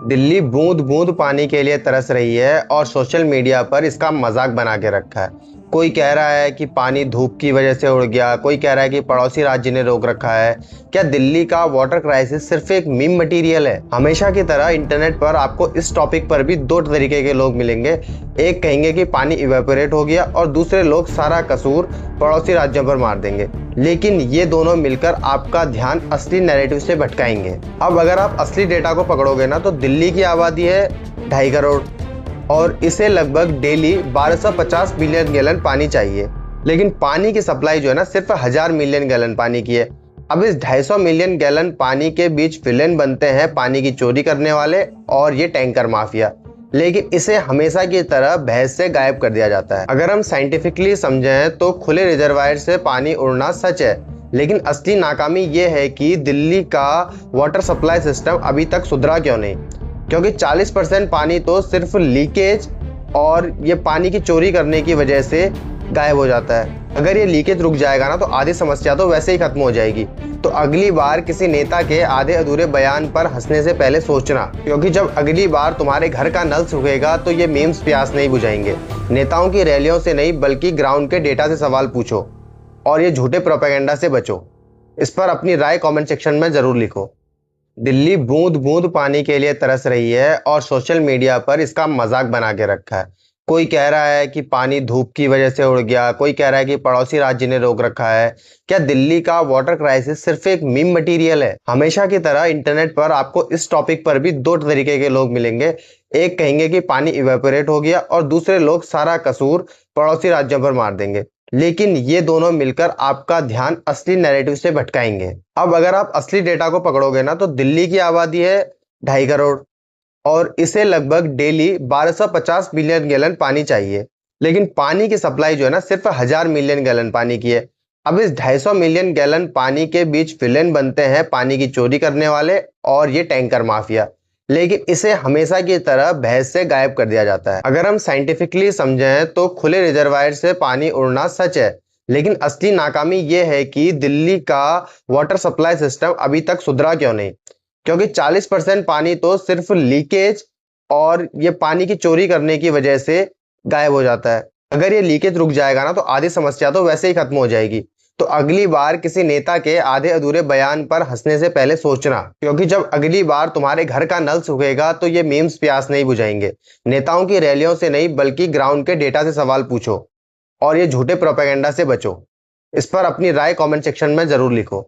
दिल्ली बूंद बूंद पानी के लिए तरस रही है और सोशल मीडिया पर इसका मजाक बना के रखा है। कोई कह रहा है कि पानी धूप की वजह से उड़ गया, कोई कह रहा है कि पड़ोसी राज्य ने रोक रखा है। क्या दिल्ली का वाटर क्राइसिस सिर्फ एक मीम मटेरियल है? हमेशा की तरह इंटरनेट पर आपको इस टॉपिक पर भी दो तरीके के लोग मिलेंगे। एक कहेंगे कि पानी इवेपोरेट हो गया और दूसरे लोग सारा कसूर पड़ोसी राज्यों पर मार देंगे। लेकिन ये दोनों मिलकर आपका ध्यान असली नैरेटिव से भटकाएंगे। अब अगर आप असली डेटा को पकड़ोगे ना, तो दिल्ली की आबादी है 2.5 करोड़ और इसे लगभग डेली 1250 मिलियन गैलन पानी चाहिए। लेकिन पानी की सप्लाई जो है ना, सिर्फ 1000 मिलियन गैलन पानी की है। अब इस 250 मिलियन गैलन पानी के बीच विलेन बनते हैं पानी की चोरी करने वाले और ये टैंकर माफिया। लेकिन इसे हमेशा की तरह बहस से गायब कर दिया जाता है। अगर हम साइंटिफिकली समझें तो खुले रिजर्वायर से पानी उड़ना सच है, लेकिन असली नाकामी ये है कि दिल्ली का वाटर सप्लाई सिस्टम अभी तक सुधरा क्यों नहीं। क्योंकि 40% पानी तो सिर्फ लीकेज और ये पानी की चोरी करने की वजह से गायब हो जाता है। अगर ये लीकेज रुक जाएगा ना, तो आधी समस्या तो वैसे ही खत्म हो जाएगी। तो अगली बार किसी नेता के आधे अधूरे बयान पर हंसने से पहले सोचना, क्योंकि जब अगली बार तुम्हारे घर का नल सूखेगा तो ये मीम्स प्यास नहीं बुझाएंगे। नेताओं की रैलियों से नहीं, बल्कि ग्राउंड के डेटा से सवाल पूछो और ये झूठे प्रोपेगेंडा से बचो। इस पर अपनी राय कमेंट सेक्शन में जरूर लिखो। दिल्ली बूंद बूंद पानी के लिए तरस रही है और सोशल मीडिया पर इसका मजाक बना के रखा है। कोई कह रहा है कि पानी धूप की वजह से उड़ गया, कोई कह रहा है कि पड़ोसी राज्य ने रोक रखा है। क्या दिल्ली का वाटर क्राइसिस सिर्फ एक मीम मटेरियल है? हमेशा की तरह इंटरनेट पर आपको इस टॉपिक पर भी दो तरीके के लोग मिलेंगे। एक कहेंगे कि पानी इवेपोरेट हो गया और दूसरे लोग सारा कसूर पड़ोसी राज्यों पर मार देंगे। लेकिन ये दोनों मिलकर आपका ध्यान असली नैरेटिव से भटकाएंगे। अब अगर आप असली डेटा को पकड़ोगे ना, तो दिल्ली की आबादी है 2.5 करोड़ और इसे लगभग डेली 1250 मिलियन गैलन पानी चाहिए। लेकिन पानी की सप्लाई जो है ना, सिर्फ 1000 मिलियन गैलन पानी की है। अब इस 250 मिलियन गैलन पानी के बीच विलेन बनते हैं पानी की चोरी करने वाले और ये टैंकर माफिया। लेकिन इसे हमेशा की तरह बहस से गायब कर दिया जाता है। अगर हम साइंटिफिकली समझें तो खुले रिजर्वायर से पानी उड़ना सच है, लेकिन असली नाकामी ये है कि दिल्ली का वाटर सप्लाई सिस्टम अभी तक सुधरा क्यों नहीं। क्योंकि 40% पानी तो सिर्फ लीकेज और ये पानी की चोरी करने की वजह से गायब हो जाता है। अगर ये लीकेज रुक जाएगा ना, तो आधी समस्या तो वैसे ही खत्म हो जाएगी। तो अगली बार किसी नेता के आधे अधूरे बयान पर हंसने से पहले सोचना, क्योंकि जब अगली बार तुम्हारे घर का नल सूखेगा तो ये मीम्स प्यास नहीं बुझाएंगे। नेताओं की रैलियों से नहीं, बल्कि ग्राउंड के डेटा से सवाल पूछो और ये झूठे प्रोपेगेंडा से बचो। इस पर अपनी राय कमेंट सेक्शन में जरूर लिखो।